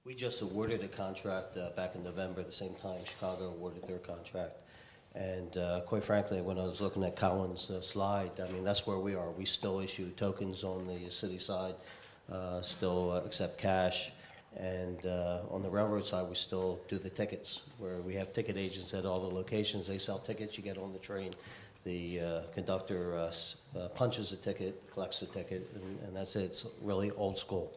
We just awarded a contract back in November, the same time Chicago awarded their contract. And quite frankly, when I was looking at Colin's slide, I mean, that's where we are. We still issue tokens on the city side, still accept cash. And on the railroad side, we still do the tickets, where we have ticket agents at all the locations. They sell tickets, you get on the train. The conductor punches a ticket, collects a ticket, and that's it. It's really old school.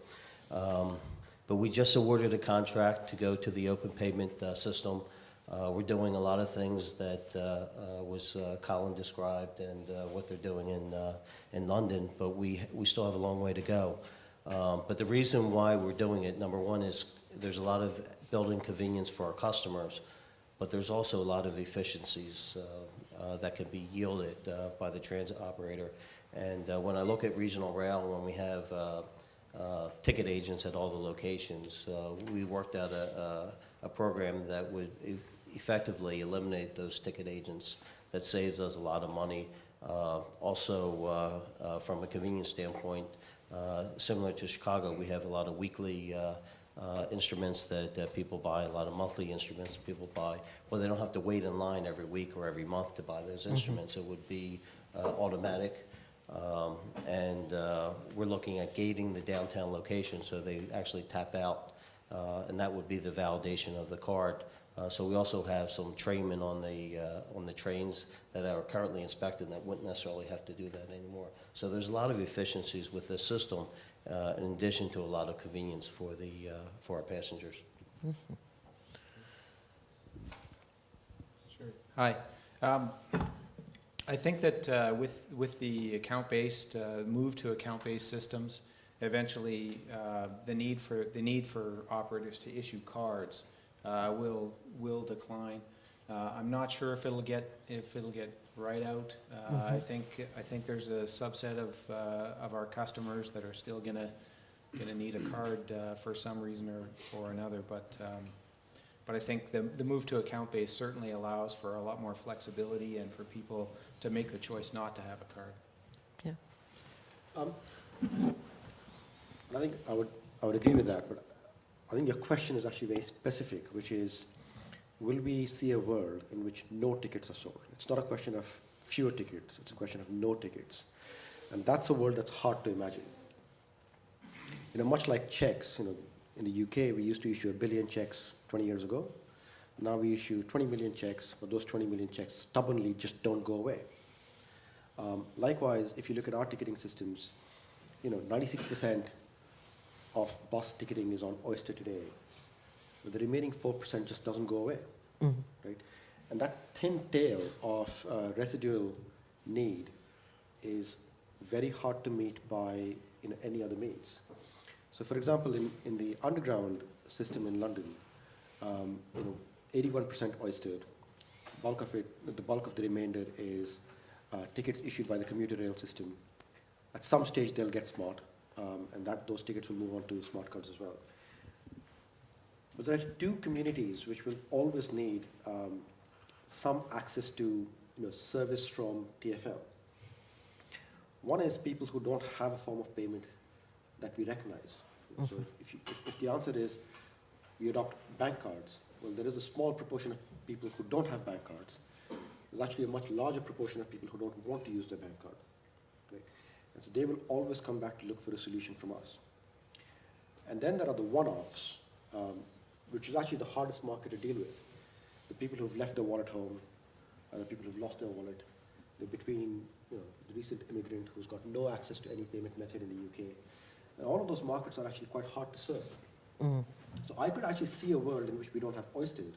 But we just awarded a contract to go to the open payment system. We're doing a lot of things that was Colin described and what they're doing in London, but we still have a long way to go. But the reason why we're doing it, number one, is there's a lot of building convenience for our customers, but there's also a lot of efficiencies that can be yielded by the transit operator. And when I look at regional rail, when we have ticket agents at all the locations, we worked out a program that would effectively eliminate those ticket agents. That saves us a lot of money. Also, from a convenience standpoint, similar to Chicago, we have a lot of weekly instruments that people buy, a lot of monthly instruments that people buy. Well, they don't have to wait in line every week or every month to buy those instruments. It would be automatic. And we're looking at gating the downtown location so they actually tap out, and that would be the validation of the card. So we also have some trainmen on the trains that are currently inspected that wouldn't necessarily have to do that anymore. So there's a lot of efficiencies with this system, in addition to a lot of convenience for our passengers. Mm-hmm. Sure. Hi. I think that with the account-based move to account-based systems, eventually the need for operators to issue cards will decline. I'm not sure if it'll get right out. I think there's a subset of our customers that are still gonna need a card for some reason or another. But I think the move to account-based certainly allows for a lot more flexibility and for people to make the choice not to have a card. Yeah. I think I would agree with that, but I think your question is actually very specific, which is, will we see a world in which no tickets are sold? It's not a question of fewer tickets, it's a question of no tickets. And that's a world that's hard to imagine. Much like checks, in the UK, we used to issue 1 billion checks 20 years ago. Now we issue 20 million checks, but those 20 million checks stubbornly just don't go away. Likewise, if you look at our ticketing systems, 96% of bus ticketing is on Oyster today, but the remaining 4% just doesn't go away, right? And that thin tail of residual need is very hard to meet by any other means. So, for example, in the underground system in London, 81% Oystered. The bulk of the remainder is tickets issued by the commuter rail system. At some stage, they'll get smart, and those tickets will move on to smart cards as well. But there are two communities which will always need some access to service from TfL. One is people who don't have a form of payment that we recognize. So if the answer is we adopt bank cards, well, there is a small proportion of people who don't have bank cards. There's actually a much larger proportion of people who don't want to use their bank card. Right? And so they will always come back to look for a solution from us. And then there are the one-offs, which is actually the hardest market to deal with. The people who've left their wallet home, the people who've lost their wallet, they're between the recent immigrant who's got no access to any payment method in the UK. And all of those markets are actually quite hard to serve. So I could actually see a world in which we don't have Oystered.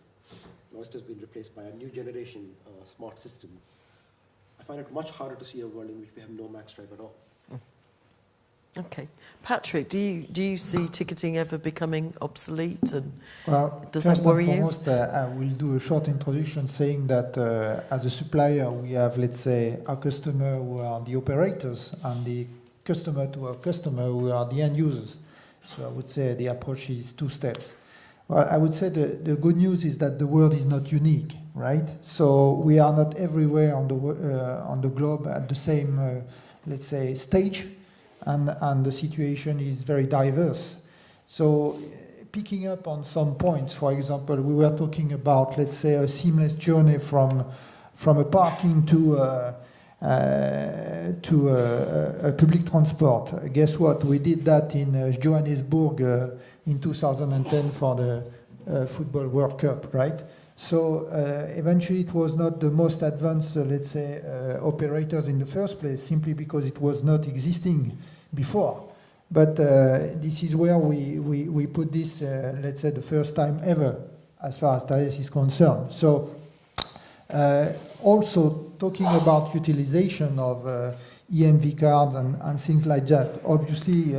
Oyster's been replaced by a new generation smart system. I find it much harder to see a world in which we have no MaxStripe at all. Okay. Patrick, do you see ticketing ever becoming obsolete? And does that worry you? First and foremost, I will do a short introduction saying that as a supplier, we have, let's say, our customer who are the operators and the customer to our customer who are the end users. So I would say the approach is 2 steps. Well, I would say the good news is that the world is not unique, right? So we are not everywhere on the globe at the same, let's say, stage. And the situation is very diverse. So picking up on some points. For example, we were talking about, let's say, a seamless journey from a parking to a public transport. Guess what? We did that in Johannesburg in 2010 for the Football World Cup, right? So eventually it was not the most advanced, let's say, operators in the first place, simply because it was not existing before. But this is where we put this, let's say, the first time ever, as far as Thales is concerned. So also talking about utilization of EMV cards and things like that. Obviously,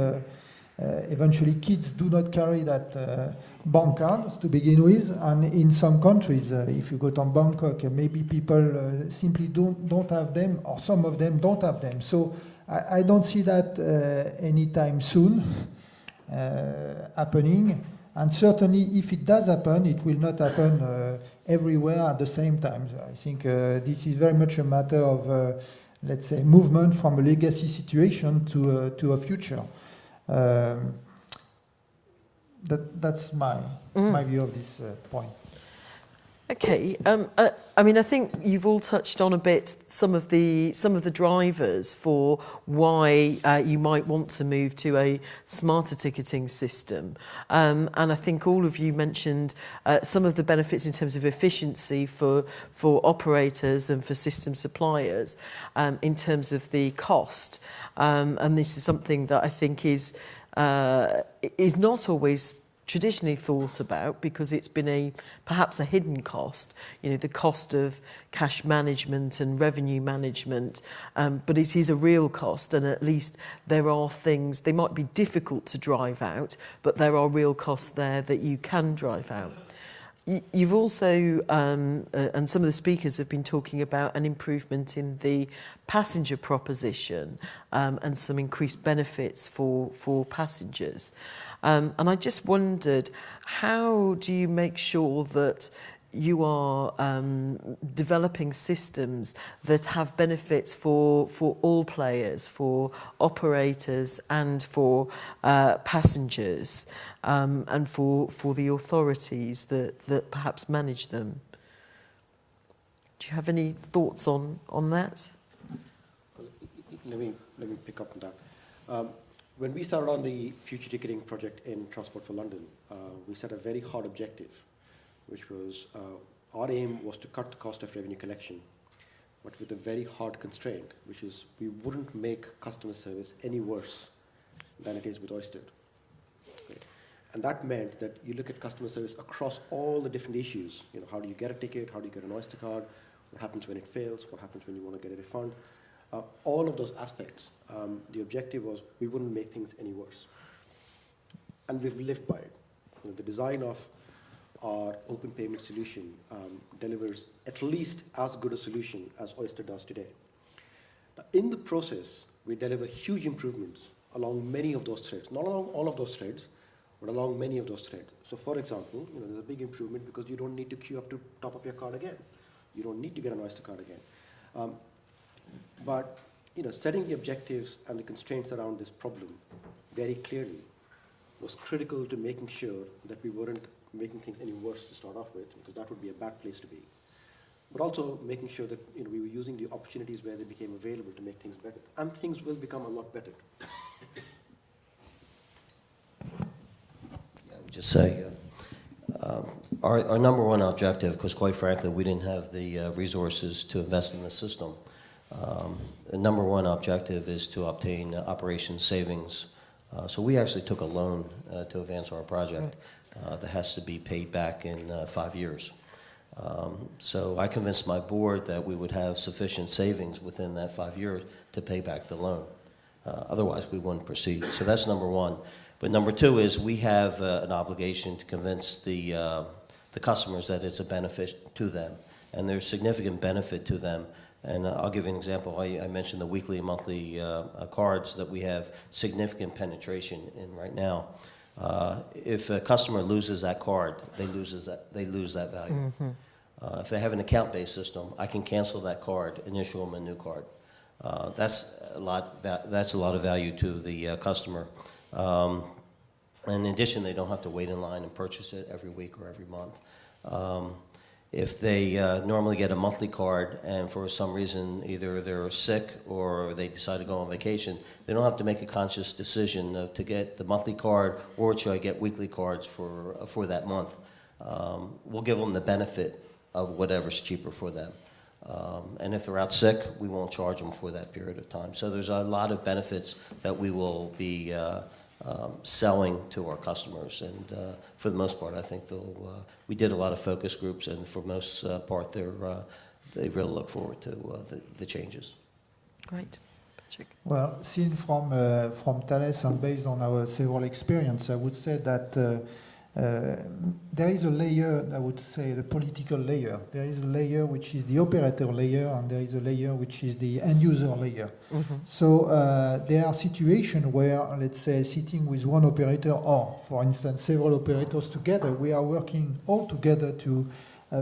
eventually kids do not carry that bank cards to begin with, and in some countries, if you go to Bangkok, maybe people simply don't have them, or some of them don't have them. So I don't see that anytime soon happening, and certainly if it does happen, it will not happen everywhere at the same time. I think this is very much a matter of, let's say, movement from a legacy situation to a future. That's my view of this point. Okay, I mean, I think you've all touched on a bit some of the drivers for why you might want to move to a smarter ticketing system, and I think all of you mentioned some of the benefits in terms of efficiency for operators and for system suppliers, in terms of the cost, and this is something that I think is not always traditionally thought about, because it's been perhaps a hidden cost, the cost of cash management and revenue management, but it is a real cost, and at least there are things, they might be difficult to drive out, but there are real costs there that you can drive out. You've also, and some of the speakers have been talking about an improvement in the passenger proposition, and some increased benefits for passengers. And I just wondered, how do you make sure that you are developing systems that have benefits for all players, for operators and for passengers, and for the authorities that perhaps manage them? Do you have any thoughts on that? Let me pick up on that. When we started on the future ticketing project in Transport for London, we set a very hard objective, which was our aim was to cut the cost of revenue collection, but with a very hard constraint, which is we wouldn't make customer service any worse than it is with Oyster. Okay. And that meant that you look at customer service across all the different issues. How do you get a ticket? How do you get an Oyster card? What happens when it fails? What happens when you want to get a refund? All of those aspects, the objective was we wouldn't make things any worse. And we've lived by it. The design of our open payment solution delivers at least as good a solution as Oyster does today. Now, in the process, we deliver huge improvements along many of those threads. Not along all of those threads, but along many of those threads. So for example, there's a big improvement because you don't need to queue up to top up your card again. You don't need to get an Oyster card again. But setting the objectives and the constraints around this problem very clearly was critical to making sure that we weren't making things any worse to start off with, because that would be a bad place to be. But also making sure that we were using the opportunities where they became available to make things better. And things will become a lot better. I would just say our number one objective, because quite frankly, we didn't have the resources to invest in the system. The number one objective is to obtain operation savings. So we actually took a loan to advance our project that has to be paid back in 5 years. So I convinced my board that we would have sufficient savings within that 5 years to pay back the loan. Otherwise, we wouldn't proceed. So that's number one. But number two is we have an obligation to convince the customers that it's a benefit to them. And there's significant benefit to them. And I'll give you an example. I mentioned the weekly and monthly cards that we have significant penetration in right now. If a customer loses that card, they lose that value. Mm-hmm. If they have an account-based system, I can cancel that card and issue them a new card. That's a lot of value to the customer. And in addition, they don't have to wait in line and purchase it every week or every month. If they normally get a monthly card and for some reason either they're sick or they decide to go on vacation, they don't have to make a conscious decision to get the monthly card or should I get weekly cards for that month. We'll give them the benefit of whatever's cheaper for them. And if they're out sick, we won't charge them for that period of time. So there's a lot of benefits that we will be selling to our customers, and for the most part, I think they'll. We did a lot of focus groups, and for most part, they really look forward to the changes. Great. Patrick. Well, seen from Thales and based on our several experience, I would say that there is a layer, I would say, the political layer. There is a layer which is the operator layer, and there is a layer which is the end user layer. Mm-hmm. So there are situations where, let's say, sitting with one operator or, for instance, several operators together, we are working all together to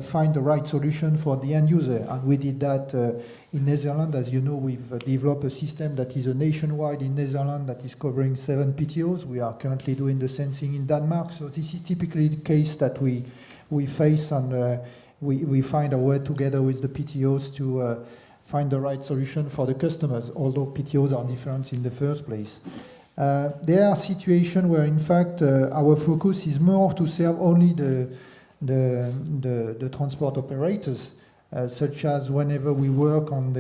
find the right solution for the end user. And we did that in Netherlands. As you know, we've developed a system that is a nationwide in Netherlands that is covering 7 PTOs. We are currently doing the same thing in Denmark. So this is typically the case that we face, and we find our way together with the PTOs to find the right solution for the customers, although PTOs are different in the first place. There are situations where, in fact, our focus is more to serve only the transport operators, such as whenever we work on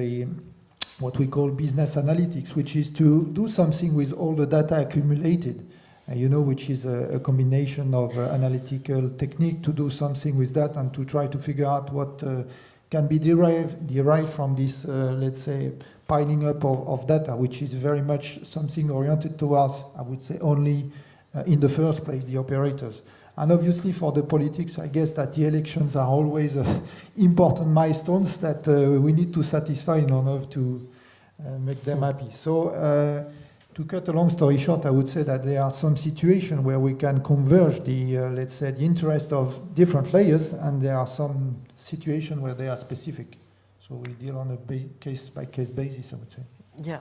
what we call business analytics, which is to do something with all the data accumulated, which is a combination of analytical technique to do something with that and to try to figure out what can be derived from this, let's say, piling up of data, which is very much something oriented towards, I would say, only in the first place, the operators. And obviously for the politics, I guess that the elections are always important milestones that we need to satisfy in order to make them happy. So to cut a long story short, I would say that there are some situations where we can converge let's say, the interest of different layers, and there are some situations where they are specific. So we deal on a case-by-case basis, I would say. Yeah.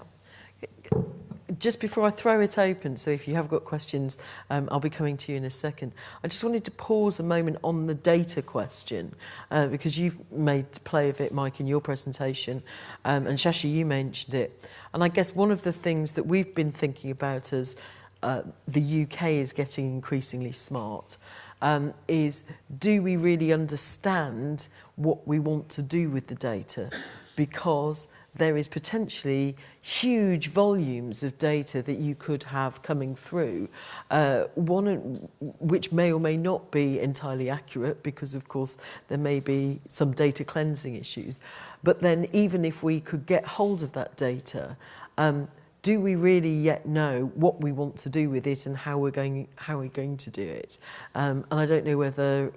Just before I throw it open, so if you have got questions, I'll be coming to you in a second. I just wanted to pause a moment on the data question, because you've made play of it, Mike, in your presentation, and Shashi, you mentioned it. And I guess one of the things that we've been thinking about as the UK is getting increasingly smart is, do we really understand what we want to do with the data? Because there is potentially huge volumes of data that you could have coming through, which may or may not be entirely accurate, because of course there may be some data cleansing issues. But then even if we could get hold of that data, do we really yet know what we want to do with it and how we're going to do it? And I don't know whether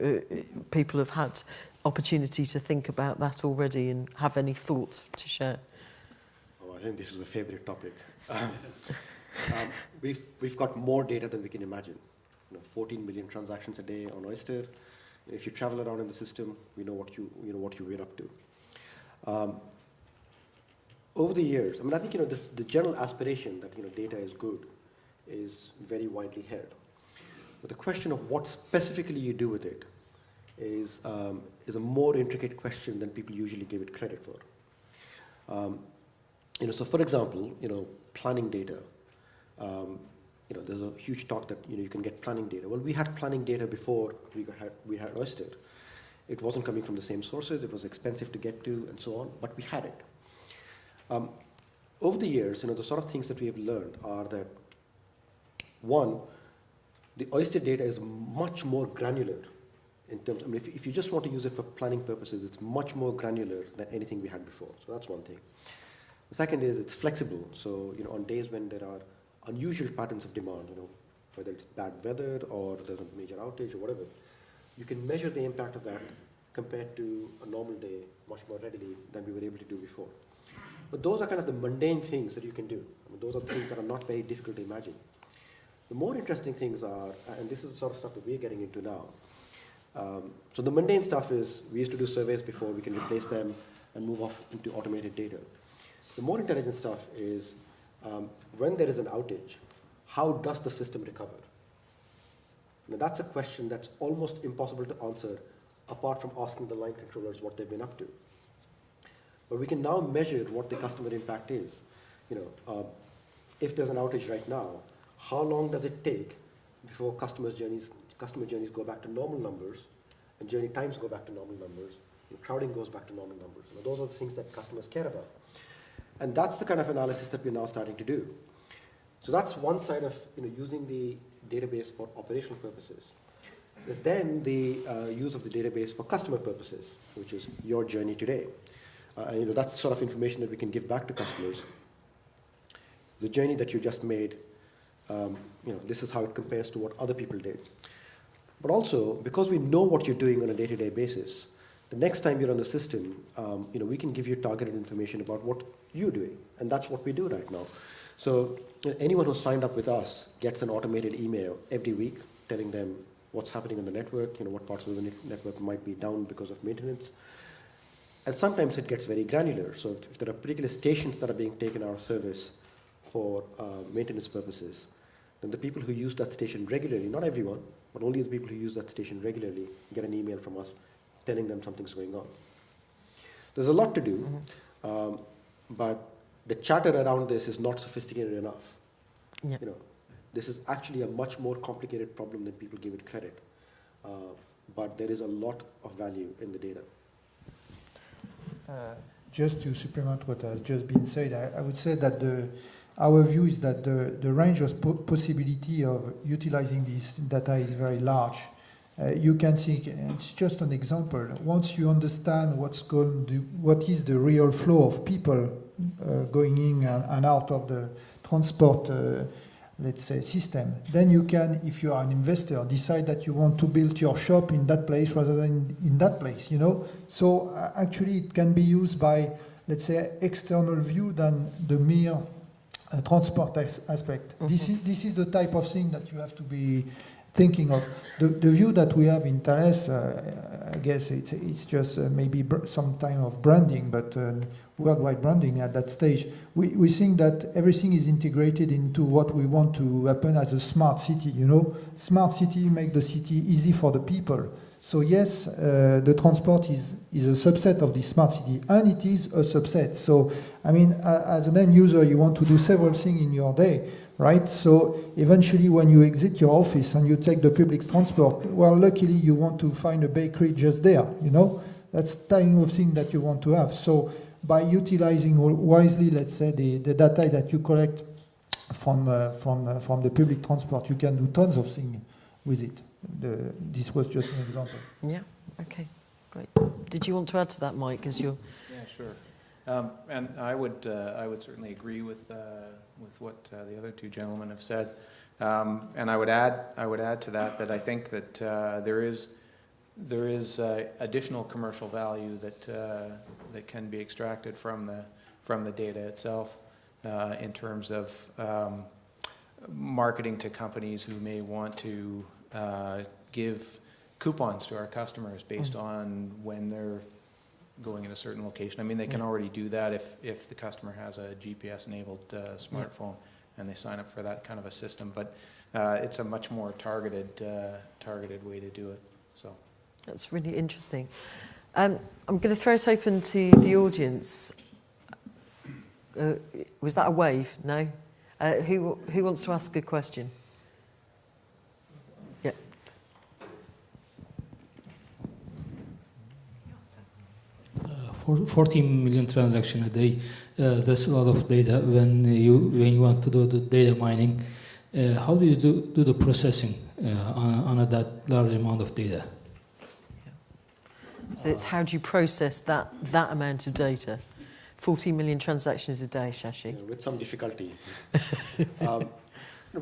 people have had opportunity to think about that already and have any thoughts to share. Oh, I think this is a favorite topic. We've got more data than we can imagine. 14 million transactions a day on Oyster. If you travel around in the system, we know what you were up to. Over the years, I think the general aspiration that data is good is very widely held. But the question of what specifically you do with it is a more intricate question than people usually give it credit for. So for example, planning data. There's a huge talk that you can get planning data. Well, we had planning data before we had Oyster. It wasn't coming from the same sources. It was expensive to get to, and so on. But we had it. Over the years, the sort of things that we have learned are that, one, the Oyster data is much more granular in terms. If you just want to use it for planning purposes, it's much more granular than anything we had before. So that's one thing. The second is it's flexible. So on days when there are unusual patterns of demand, whether it's bad weather or there's a major outage or whatever, you can measure the impact of that compared to a normal day much more readily than we were able to do before. But those are kind of the mundane things that you can do. Those are things that are not very difficult to imagine. The more interesting things are, and this is the sort of stuff that we're getting into now. So the mundane stuff is, we used to do surveys before, we can replace them and move off into automated data. The more intelligent stuff is, when there is an outage, how does the system recover? Now, that's a question that's almost impossible to answer apart from asking the line controllers what they've been up to. But we can now measure what the customer impact is. If there's an outage right now, how long does it take before customer journeys go back to normal numbers, and journey times go back to normal numbers, and crowding goes back to normal numbers? Those are the things that customers care about. And that's the kind of analysis that we're now starting to do. So that's one side of using the database for operational purposes. There's then the use of the database for customer purposes, which is your journey today. That's sort of information that we can give back to customers. The journey that you just made, this is how it compares to what other people did. But also, because we know what you're doing on a day-to-day basis, the next time you're on the system, we can give you targeted information about what you're doing. And that's what we do right now. So anyone who's signed up with us gets an automated email every week telling them what's happening on the network, what parts of the network might be down because of maintenance. And sometimes it gets very granular. So if there are particular stations that are being taken out of service for maintenance purposes, then the people who use that station regularly, not everyone, but only the people who use that station regularly, get an email from us telling them something's going on. There's a lot to do, but the chatter around this is not sophisticated enough. Yep. This is actually a much more complicated problem than people give it credit. But there is a lot of value in the data. Just to supplement what has just been said, I would say that our view is that the range of possibility of utilizing this data is very large. You can see, it's just an example. Once you understand what is the real flow of people going in and out of the transport, let's say, system, then you can, if you are an investor, decide that you want to build your shop in that place rather than in that place, So actually it can be used by, let's say, external view than the mere transport aspect. Mm-hmm. This is the type of thing that you have to be thinking of. The view that we have in Thales, I guess it's just maybe some time of branding, but worldwide branding at that stage. We think that everything is integrated into what we want to happen as a smart city. Smart city make the city easy for the people. So yes, the transport is a subset of the smart city, and it is a subset. So I mean, as an end user, you want to do several things in your day. Right, so eventually when you exit your office and you take the public transport, well, luckily you want to find a bakery just there, That's the kind of thing that you want to have. So by utilizing wisely, let's say, the data that you collect from the public transport, you can do tons of things with it. This was just an example. Yeah, okay, great. Did you want to add to that, Mike, as you're... Yeah, sure. And I would certainly agree with what the other two gentlemen have said, and I would add to that I think that there is additional commercial value that can be extracted from the data itself in terms of marketing to companies who may want to give coupons to our customers based on when they're going in a certain location. I mean, they can already do that if the customer has a GPS-enabled smartphone and they sign up for that kind of a system. But it's a much more targeted way to do it. So that's really interesting. I'm going to throw it open to the audience. Was that a wave? No. Who wants to ask a question? Yeah. 14 million transactions a day. That's a lot of data. When you want to do the data mining, how do you do the processing on that large amount of data? So it's how do you process that amount of data? 14 million transactions a day, Shashi. With some difficulty.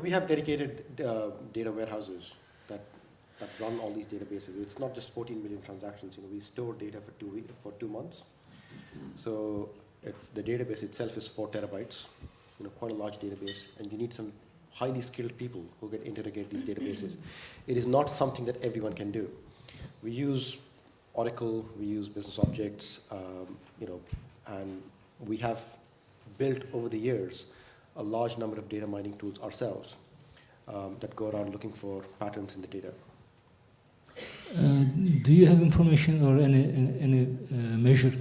We have dedicated data warehouses that run all these databases. It's not just 14 million transactions. We store data for 2 months. So the database itself is 4 terabytes. Quite a large database, and you need some highly skilled people who can interrogate these databases. It is not something that everyone can do. We use Oracle, we use business objects, and we have built over the years a large number of data mining tools ourselves that go around looking for patterns in the data. do you have information or any measure?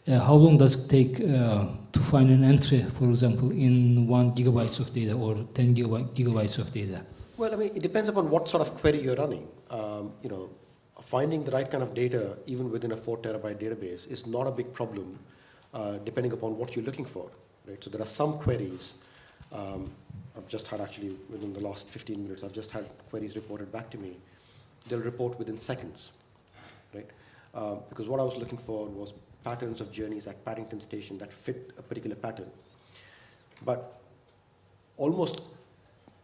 How long does it take to find an entry, for example, in 1 gigabytes of data or 10 gigabytes of data? Well, I mean, it depends upon what sort of query you're running. Finding the right kind of data, even within a 4 terabyte database, is not a big problem, depending upon what you're looking for, right? So there are some queries. I've just had actually, within the last 15 minutes, I've just had queries reported back to me. They'll report within seconds, right? Because what I was looking for was patterns of journeys at Paddington Station that fit a particular pattern. But almost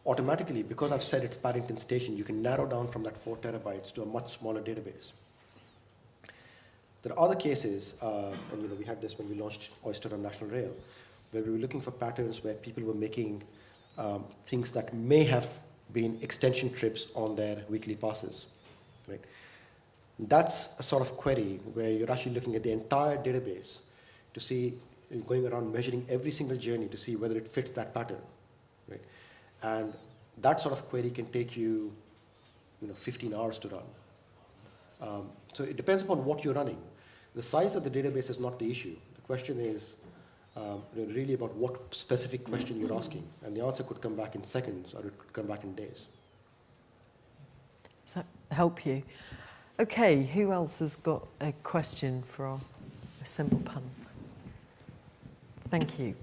automatically, because I've said it's Paddington Station, you can narrow down from that 4 terabytes to a much smaller database. There are other cases, and we had this when we launched Oyster on National Rail, where we were looking for patterns where people were making things that may have been extension trips on their weekly passes, right? That's a sort of query where you're actually looking at the entire database to see, going around measuring every single journey to see whether it fits that pattern, right? And that sort of query can take you, 15 hours to run. So it depends upon what you're running. The size of the database is not the issue. The question is really about what specific question you're asking. And the answer could come back in seconds, or it could come back in days. Does that help you? Okay, who else has got a question for our assembled panel? Thank you.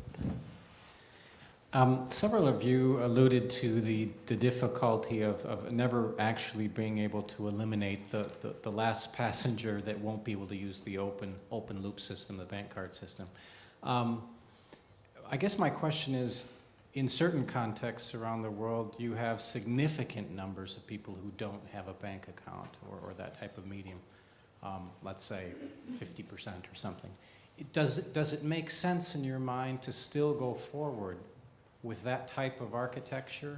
Several of you alluded to the difficulty of never actually being able to eliminate the last passenger that won't be able to use the open loop system, the bank card system. I guess my question is, in certain contexts around the world, you have significant numbers of people who don't have a bank account or that type of medium, let's say 50% or something. Does it make sense in your mind to still go forward with that type of architecture,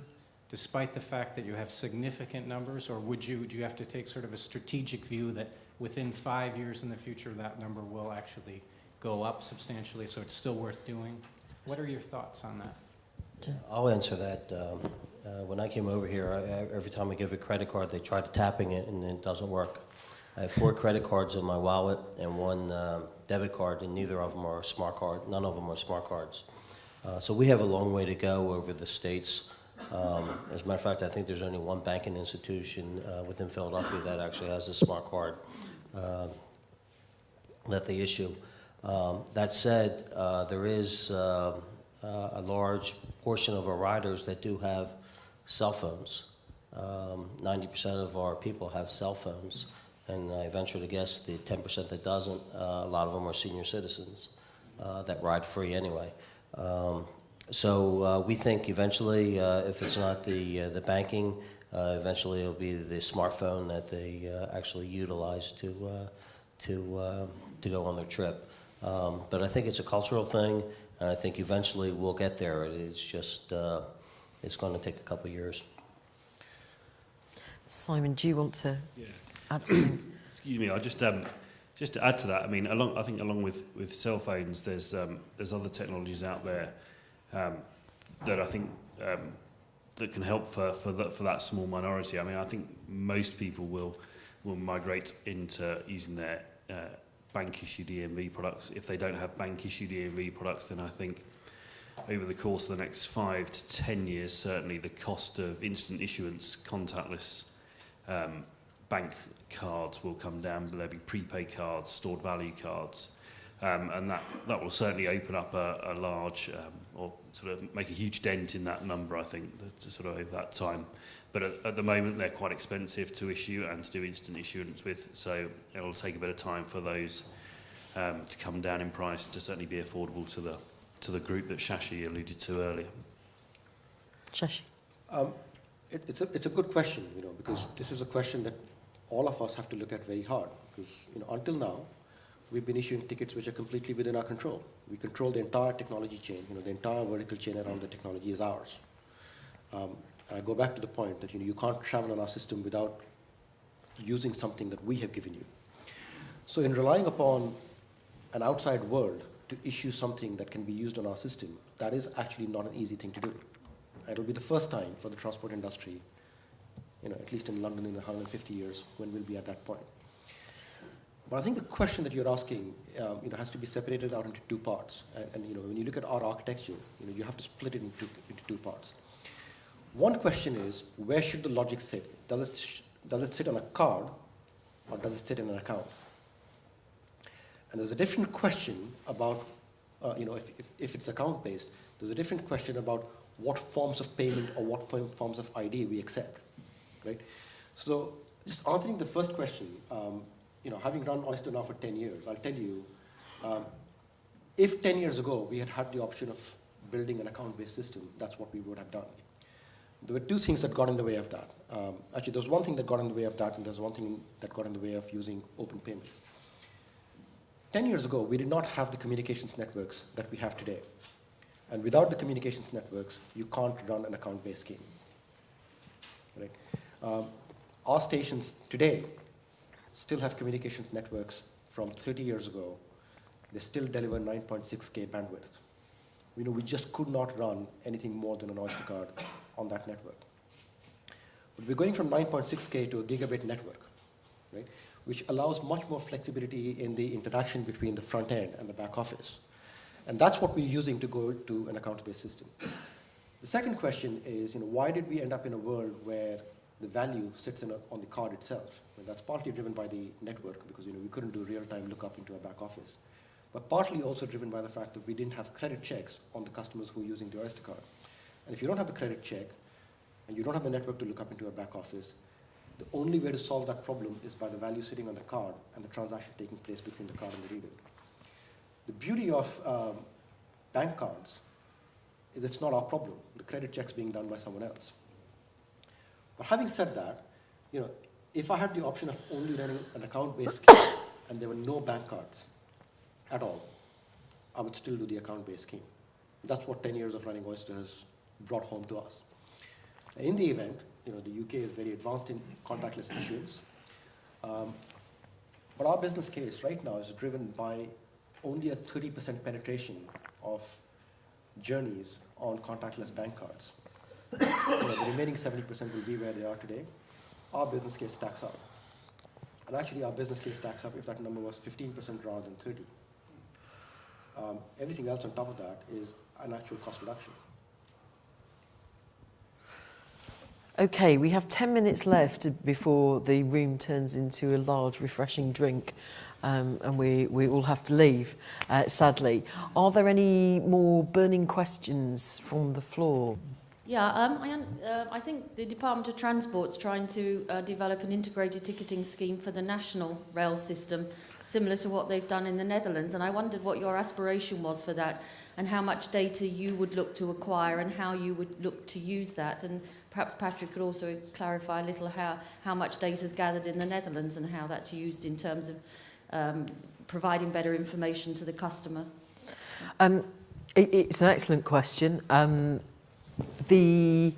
despite the fact that you have significant numbers, or do you have to take sort of a strategic view that within 5 years in the future that number will actually go up substantially, so it's still worth doing? What are your thoughts on that? I'll answer that. When I came over here, every time I give a credit card, they try tapping it and it doesn't work. I have 4 credit cards in my wallet and 1 debit card, and neither of them are smart card. None of them are smart cards. So we have a long way to go over the states. As a matter of fact, I think there's only 1 banking institution within Philadelphia that actually has a smart card that they issue. That said, there is a large portion of our riders that do have cell phones. 90% of our people have cell phones, and I venture to guess the 10% that doesn't, a lot of them are senior citizens that ride free anyway. So we think eventually, if it's not the banking, eventually it'll be the smartphone that they actually utilize to go on their trip. But I think it's a cultural thing, and I think eventually we'll get there. It's just it's going to take a couple of years. Simon, do you want to add something? Excuse me, I'll just to add to that. I mean, I think along with cell phones, there's other technologies out there that I think that can help for that small minority. I mean, I think most people will migrate into using their bank-issued EMV products. If they don't have bank-issued EMV products, then I think over the course of the next 5 to 10 years, certainly the cost of instant issuance, contactless bank cards will come down. There'll be prepaid cards, stored value cards, and that will certainly open up a large, or sort of make a huge dent in that number, I think, to sort of over that time. But at the moment, they're quite expensive to issue and to do instant issuance with, so it'll take a bit of time for those to come down in price to certainly be affordable to the group that Shashi alluded to earlier. Shashi? It's a good question, because this is a question that all of us have to look at very hard. Because until now, we've been issuing tickets which are completely within our control. We control the entire technology chain. The entire vertical chain around the technology is ours. I go back to the point that you can't travel on our system without using something that we have given you. So in relying upon an outside world to issue something that can be used on our system, that is actually not an easy thing to do. It'll be the first time for the transport industry, at least in London in 150 years, when we'll be at that point. But I think the question that you're asking, has to be separated out into two parts. And when you look at our architecture, you have to split it into two parts. One question is, where should the logic sit? Does it sit on a card, or does it sit in an account? And there's a different question about, if it's account-based, there's a different question about what forms of payment or what forms of ID we accept, right? So just answering the first question, having run Oyster now for 10 years, I'll tell you, if 10 years ago we had the option of building an account-based system, that's what we would have done. There were two things that got in the way of that. Actually, there was one thing that got in the way of that, and there's one thing that got in the way of using open payments. 10 years ago, we did not have the communications networks that we have today. And without the communications networks, you can't run an account-based scheme. Right? Our stations today still have communications networks from 30 years ago. They still deliver 9.6K bandwidth. We just could not run anything more than an Oyster card on that network. But we're going from 9.6K to a gigabit network, right? Which allows much more flexibility in the interaction between the front end and the back office. And that's what we're using to go to an account-based system. The second question is, why did we end up in a world where the value sits on the card itself? And that's partly driven by the network, because we couldn't do real-time lookup into a back office. But partly also driven by the fact that we didn't have credit checks on the customers who were using the Oyster card. And if you don't have the credit check, and you don't have the network to look up into a back office, the only way to solve that problem is by the value sitting on the card and the transaction taking place between the card and the reader. The beauty of bank cards is it's not our problem. The credit check's being done by someone else. But having said that, if I had the option of only running an account-based scheme and there were no bank cards at all, I would still do the account-based scheme. That's what 10 years of running Oyster has brought home to us. In the event, the UK is very advanced in contactless issuance, but our business case right now is driven by only a 30% penetration of journeys on contactless bank cards. The remaining 70% will be where they are today. Our business case stacks up. And actually, our business case stacks up if that number was 15% rather than 30. Everything else on top of that is an actual cost reduction. Okay, we have 10 minutes left before the room turns into a large, refreshing drink, and we all have to leave, sadly. Are there any more burning questions from the floor? Yeah, I think the Department of Transport's trying to develop an integrated ticketing scheme for the national rail system, similar to what they've done in the Netherlands. And I wondered what your aspiration was for that, and how much data you would look to acquire, and how you would look to use that. And perhaps Patrick could also clarify a little how much data is gathered in the Netherlands and how that's used in terms of providing better information to the customer. It's an excellent question. We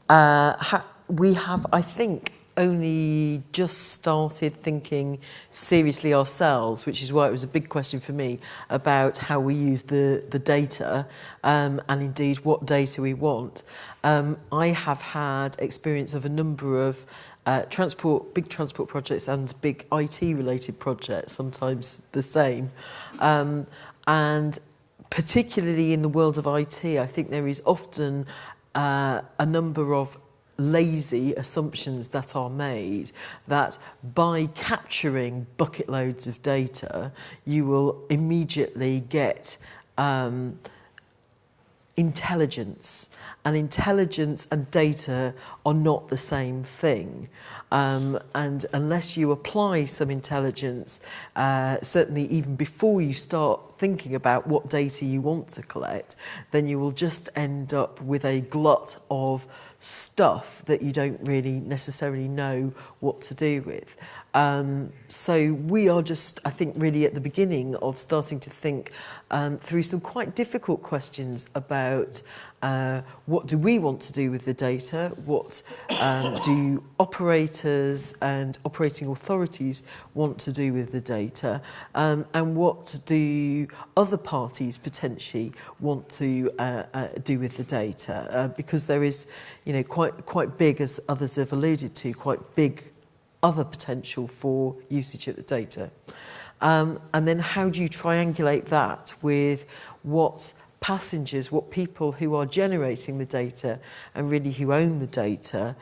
have, I think, only just started thinking seriously ourselves, which is why it was a big question for me about how we use the data, and indeed what data we want. I have had experience of a number of big transport projects and big IT-related projects, sometimes the same. And particularly in the world of IT, I think there is often a number of lazy assumptions that are made that by capturing bucket loads of data, you will immediately get intelligence. And intelligence and data are not the same thing. And unless you apply some intelligence, certainly even before you start thinking about what data you want to collect, then you will just end up with a glut of stuff that you don't really necessarily know what to do with. So we are just, I think, really at the beginning of starting to think through some quite difficult questions about what do we want to do with the data, what do operators and operating authorities want to do with the data, and what do other parties potentially want to do with the data, because there is, quite big, as others have alluded to, quite big other potential for usage of the data. And then how do you triangulate that with what passengers, what people who are generating the data and really who own the data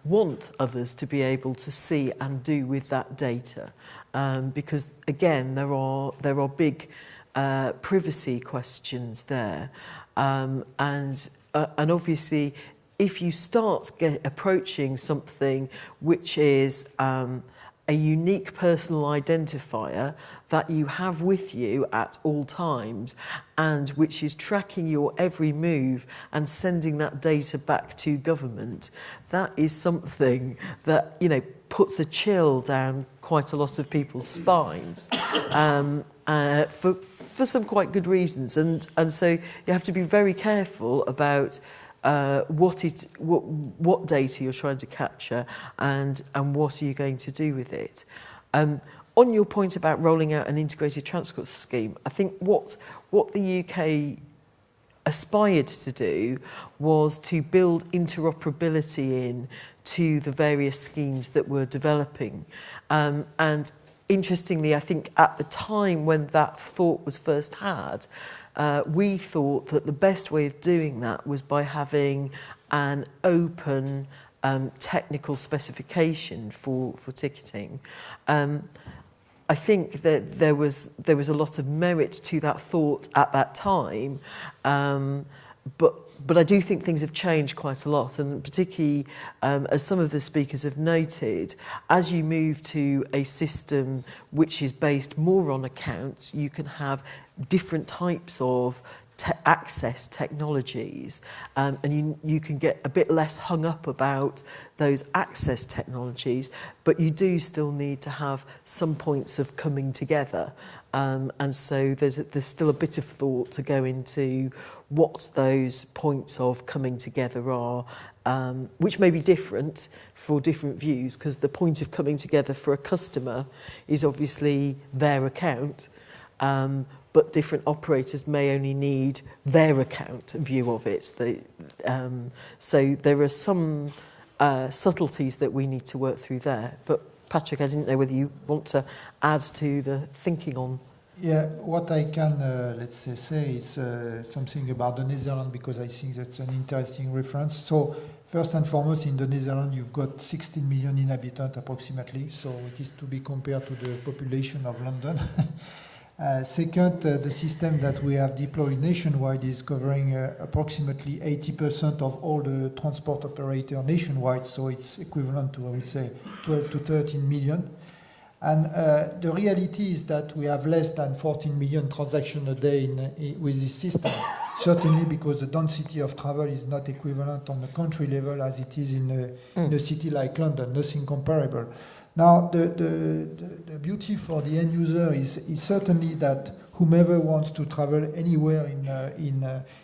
want others to be able to see and do with that data? Because again, there are big privacy questions there, and obviously, if you start approaching something which is a unique personal identifier that you have with you at all times and which is tracking your every move and sending that data back to government, that is something that, you know, puts a chill down quite a lot of people's spines for some quite good reasons. And so you have to be very careful about what data you're trying to capture and what are you going to do with it. On your point about rolling out an integrated transport scheme, I think what the UK aspired to do was to build interoperability in to the various schemes that were developing. And interestingly, I think at the time when that thought was first had, we thought that the best way of doing that was by having an open technical specification for ticketing. I think that there was a lot of merit to that thought at that time, but I do think things have changed quite a lot, and particularly as some of the speakers have noted, as you move to a system which is based more on accounts, you can have different types of access technologies, and you can get a bit less hung up about those access technologies, but you do still need to have some points of coming together, and so there's still a bit of thought to go into what those points of coming together are, which may be different for different views, because the point of coming together for a customer is obviously their account, but different operators may only need their account view of it. So there are some subtleties that we need to work through there. But Patrick, I didn't know whether you want to add to the thinking on. Yeah, what I can, let's say is something about the Netherlands, because I think that's an interesting reference. So first and foremost, in the Netherlands, you've got 16 million inhabitants approximately, so it is to be compared to the population of London. Second, the system that we have deployed nationwide is covering approximately 80% of all the transport operators nationwide, so it's equivalent to, I would say, 12 to 13 million. And the reality is that we have less than 14 million transactions a day with this system, certainly because the density of travel is not equivalent on the country level as it is in a city like London, nothing comparable. Now, the beauty for the end user is certainly that whomever wants to travel anywhere in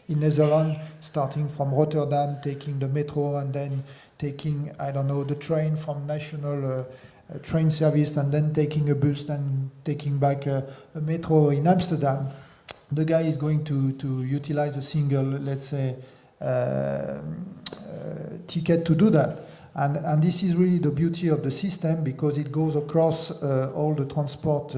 Netherlands, starting from Rotterdam, taking the metro, and then taking, I don't know, the train from national train service, and then taking a bus, then taking back a metro in Amsterdam, the guy is going to utilize a single, let's say, ticket to do that. And this is really the beauty of the system, because it goes across all the transport,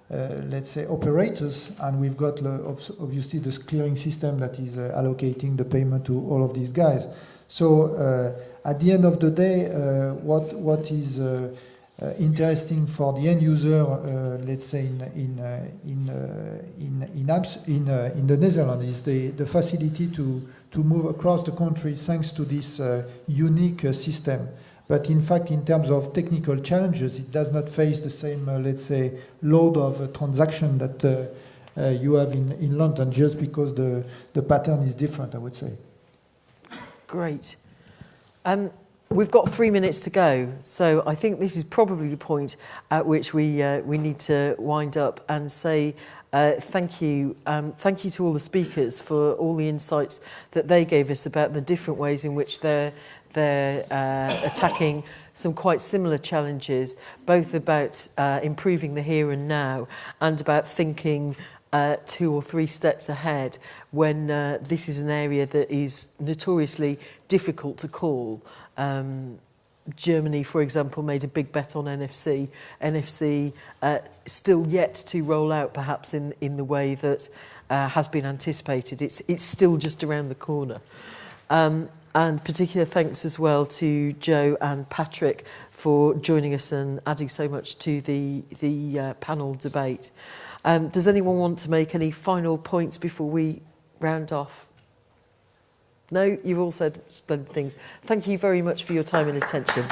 let's say, operators, and we've got obviously this clearing system that is allocating the payment to all of these guys. So at the end of the day, what is interesting for the end user, let's say in the Netherlands, is the facility to move across the country thanks to this unique system. But in fact, in terms of technical challenges, it does not face the same, let's say, load of transaction that you have in London, just because the pattern is different, I would say. Great. We've got 3 minutes to go, so I think this is probably the point at which we need to wind up and say thank you to all the speakers for all the insights that they gave us about the different ways in which they're attacking some quite similar challenges, both about improving the here and now and about thinking 2 or 3 steps ahead when this is an area that is notoriously difficult to call. Germany, for example, made a big bet on NFC. NFC still yet to roll out, perhaps in the way that has been anticipated. It's still just around the corner. And particular thanks as well to Joe and Patrick for joining us and adding so much to the panel debate. Does anyone want to make any final points before we round off? No, you've all said splendid things. Thank you very much for your time and attention.